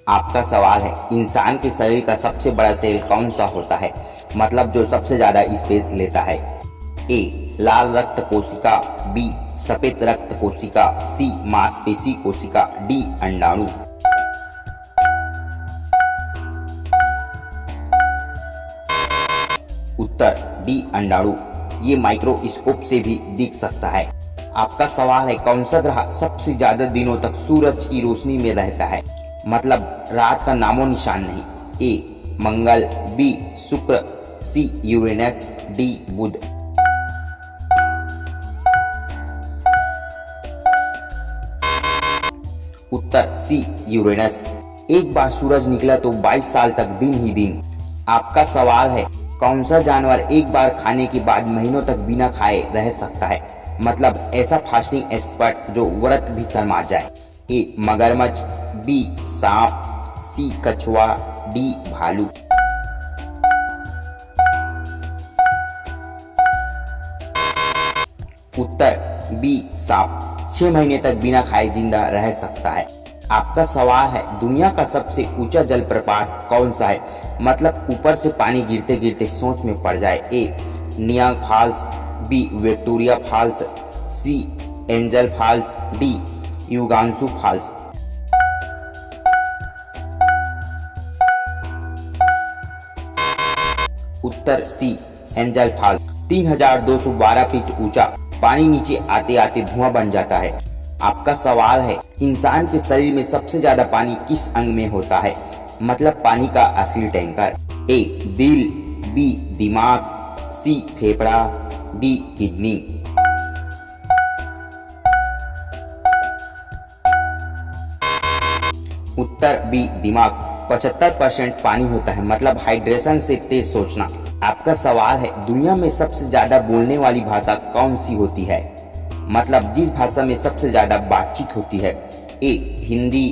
आपका सवाल है, इंसान के शरीर का सबसे बड़ा सेल कौन सा होता है, मतलब जो सबसे ज्यादा स्पेस लेता है। ए लाल रक्त कोशिका, बी सफेद रक्त कोशिका, सी मांसपेशी कोशिका, डी अंडाणु। उत्तर डी अंडाणु। ये माइक्रोस्कोप से भी दिख सकता है। आपका सवाल है, कौन सा ग्रह सबसे ज्यादा दिनों तक सूरज की रोशनी में रहता है, मतलब रात का नामो निशान नहीं। ए मंगल, बी शुक्र, सी यूरेनस, डी बुध। उत्तर सी यूरेनस। एक बार सूरज निकला तो 22 साल तक दिन ही दिन। आपका सवाल है, कौन सा जानवर एक बार खाने के बाद महीनों तक बिना खाए रह सकता है, मतलब ऐसा फास्टिंग एक्सपर्ट जो व्रत भी शर्मा जाए। ए मगरमच्छ, बी सांप, सी कछुआ, डी भालू। उत्तर बी सांप 6 महीने तक बिना खाए जिंदा रह सकता है। आपका सवाल है, दुनिया का सबसे ऊंचा जलप्रपात कौन सा है, मतलब ऊपर से पानी गिरते गिरते सोच में पड़ जाए। ए नियांग Falls, B Victoria Falls, C Angel Falls, D युगांसू फॉल्स। उत्तर सी एंजल फॉल्स 3212 फीट ऊंचा, पानी नीचे आते आते धुआं बन जाता है। आपका सवाल है, इंसान के शरीर में सबसे ज्यादा पानी किस अंग में होता है, मतलब पानी का असली टैंकर। ए दिल, बी दिमाग, सी फेफड़ा, डी किडनी। उत्तर बी दिमाग 75% पानी होता है, मतलब हाइड्रेशन से तेज सोचना। आपका सवाल है, दुनिया में सबसे ज्यादा बोलने वाली भाषा कौन सी होती है, मतलब जिस भाषा में सबसे ज्यादा बातचीत होती है। ए हिंदी,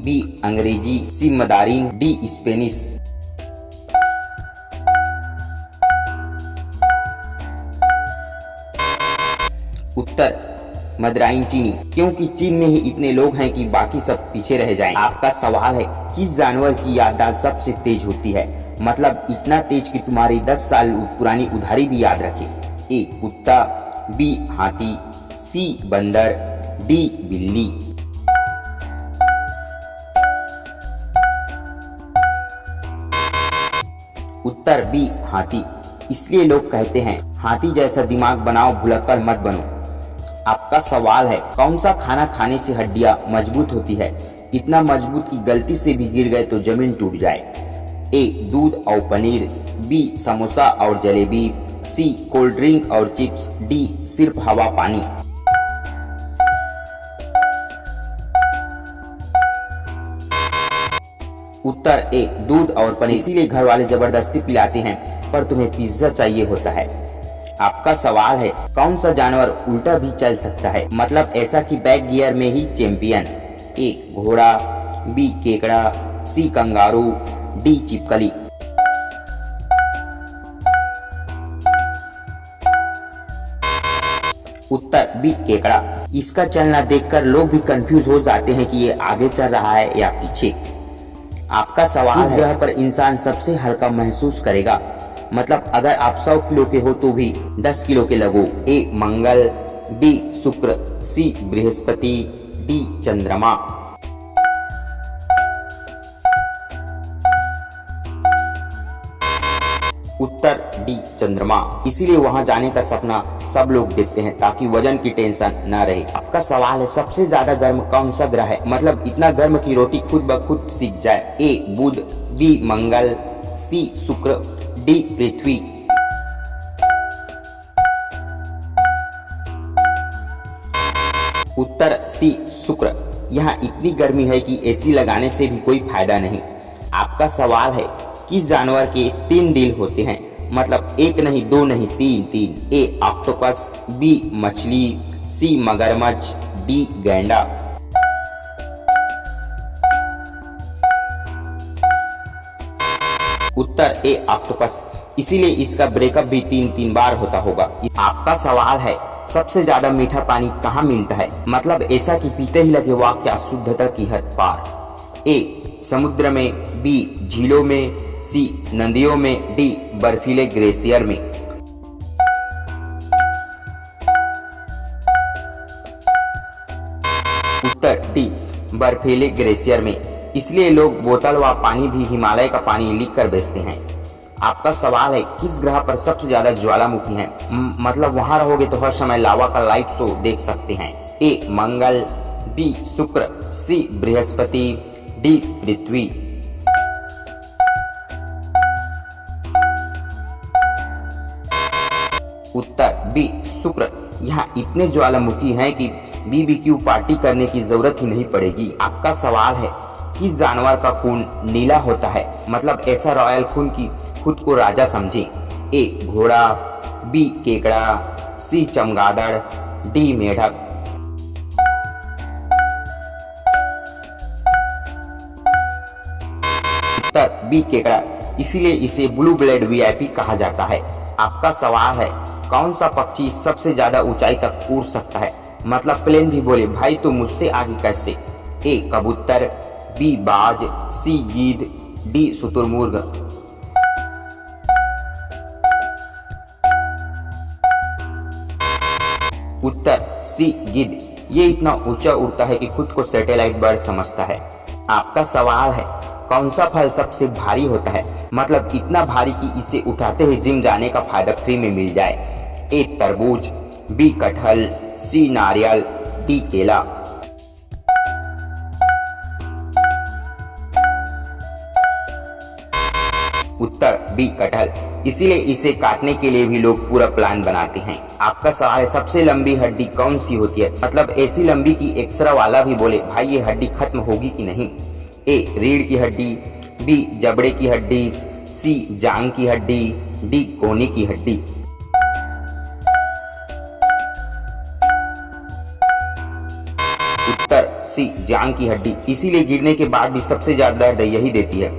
बी अंग्रेजी, सी मंदारिन, डी स्पेनिश। उत्तर मंदारिन चीनी, क्योंकि चीन में ही इतने लोग हैं कि बाकी सब पीछे रह जाएं। आपका सवाल है, किस जानवर की याददाश्त सबसे तेज होती है, मतलब इतना तेज कि तुम्हारी 10 साल पुरानी उधारी भी याद रखे। ए कुत्ता, बी हाथी, सी बंदर, डी बिल्ली। उत्तर बी हाथी, इसलिए लोग कहते हैं हाथी जैसा दिमाग बनाओ, भुलक्कड़ मत बनो। आपका सवाल है, कौन सा खाना खाने से हड्डियां मजबूत होती है, इतना मजबूत कि गलती से भी गिर गए तो जमीन टूट जाए। ए दूध और पनीर, बी समोसा और जलेबी, सी कोल्ड ड्रिंक और चिप्स, डी सिर्फ हवा पानी। उत्तर ए दूध और पनीर, इसीलिए घर वाले जबरदस्ती पिलाते हैं, पर तुम्हें पिज्जा चाहिए होता है। आपका सवाल है, कौन सा जानवर उल्टा भी चल सकता है, मतलब ऐसा कि बैक गियर में ही चैंपियन। ए घोड़ा, बी केकड़ा, सी कंगारू, डी चिपकली। उत्तर बी केकड़ा, इसका चलना देखकर लोग भी कंफ्यूज हो जाते हैं कि ये आगे चल रहा है या पीछे। आपका सवाल है, ग्रह पर इंसान सबसे हल्का महसूस करेगा, मतलब अगर आप 100 किलो के हो तो भी 10 किलो के लगो। ए मंगल, बी शुक्र, सी बृहस्पति, डी चंद्रमा। उत्तर डी चंद्रमा, इसीलिए वहां जाने का सपना सब लोग देखते हैं ताकि वजन की टेंशन न रहे। आपका सवाल है, सबसे ज्यादा गर्म कौन सा ग्रह है, मतलब इतना गर्म कि रोटी खुद ब खुद सिक जाए। ए बुध, बी मंगल, सी शुक्र, डी पृथ्वी। उत्तर सी शुक्र, यहाँ इतनी गर्मी है कि एसी लगाने से भी कोई फायदा नहीं। आपका सवाल है, किस जानवर के 3 दिल होते हैं, मतलब एक नहीं, दो नहीं, तीन। ए ऑक्टोपस, बी मछली, सी मगरमच्छ, डी गैंडा। उत्तर ए ऑक्टोपस, इसीलिए इसका ब्रेकअप भी 3 बार होता होगा। आपका सवाल है, सबसे ज्यादा मीठा पानी कहाँ मिलता है, मतलब ऐसा कि पीते ही लगे वाह क्या शुद्धता की हद पार। ए समुद्र में, बी झीलों में, सी नदियों में, डी बर्फीले ग्लेशियर में। उत्तर डी बर्फीले ग्लेशियर में। इसलिए लोग बोतल व पानी भी हिमालय का पानी लिखकर बेचते हैं। आपका सवाल है किस ग्रह पर सबसे ज्यादा ज्वालामुखी हैं? मतलब वहां रहोगे तो हर समय लावा का लाइट तो देख सकते हैं। ए मंगल, बी शुक्र, सी बृहस्पति, डी पृथ्वी। उत्तर बी शुक्र। यहाँ इतने ज्वालामुखी हैं कि बीबीक्यू पार्टी करने की जरूरत ही नहीं पड़ेगी। आपका सवाल है किस जानवर का खून नीला होता है? मतलब ऐसा रॉयल खून की खुद को राजा समझे। ए घोड़ा, बी केकड़ा, सी चमगादड़, डी मेढक। उत्तर बी केकड़ा। इसीलिए इसे ब्लू ब्लेड वीआईपी कहा जाता है। आपका सवाल है कौन सा पक्षी सबसे ज्यादा ऊंचाई तक उड़ सकता है? मतलब प्लेन भी बोले भाई तो मुझसे आगे कैसे? ए कबूतर, बी बाज, सी गीद, डी शुतुरमुर्ग। उत्तर सी गिद्ध। ये इतना ऊंचा उड़ता है कि खुद को सैटेलाइट बर्ड समझता है। आपका सवाल है कौन सा फल सबसे भारी होता है? मतलब इतना भारी कि इसे उठाते ही जिम जाने का फायदा फ्री में मिल जाए। ए तरबूज, बी कटहल, सी नारियल, डी केला। उत्तर बी कटहल। इसीलिए इसे काटने के लिए भी लोग पूरा प्लान बनाते हैं। आपका सवाल है सबसे लंबी हड्डी कौन सी होती है? मतलब ऐसी लंबी कि एक्सरा वाला भी बोले भाई ये हड्डी खत्म होगी कि नहीं। ए रीढ़ की हड्डी, बी जबड़े की हड्डी, सी जांग की हड्डी, डी कोहनी की हड्डी। उत्तर सी जांग की हड्डी। इसीलिए गिरने के बाद भी सबसे ज्यादा दर्द यही देती है।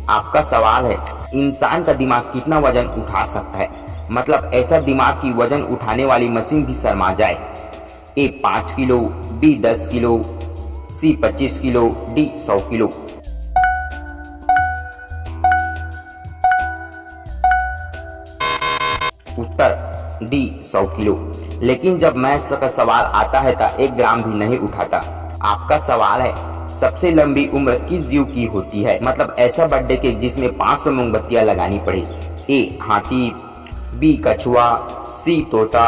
आपका सवाल है इंसान का दिमाग कितना वजन उठा सकता है? मतलब ऐसा दिमाग की वजन उठाने वाली मशीन भी शर्मा जाए। ए 5 किलो, बी 10 किलो, सी 25 किलो, डी 100 किलो। उत्तर डी 100 किलो। लेकिन जब मैथ्स का सवाल आता है तो 1 ग्राम भी नहीं उठाता। आपका सवाल है सबसे लंबी उम्र किस जीव की होती है? मतलब ऐसा बर्थडे केक जिसमें 500 मोमबत्तियां लगानी पड़े। ए हाथी, बी कछुआ, सी तोता,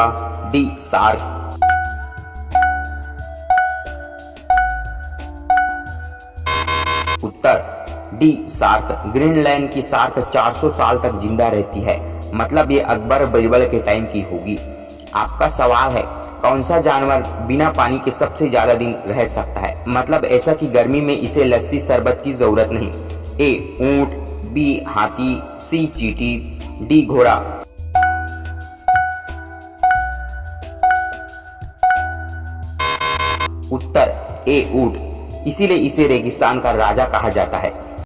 डी शार्क। उत्तर डी शार्क। ग्रीनलैंड की शार्क 400 साल तक जिंदा रहती है। मतलब ये अकबर बीरबल के टाइम की होगी। आपका सवाल है कौन सा जानवर बिना पानी के सबसे ज्यादा दिन रह सकता है? मतलब ऐसा कि गर्मी में इसे लस्सी शरबत की जरूरत नहीं। ए ऊंट, बी हाथी, सी चींटी, डी घोड़ा। उत्तर ए ऊंट। इसीलिए इसे रेगिस्तान का राजा कहा जाता है।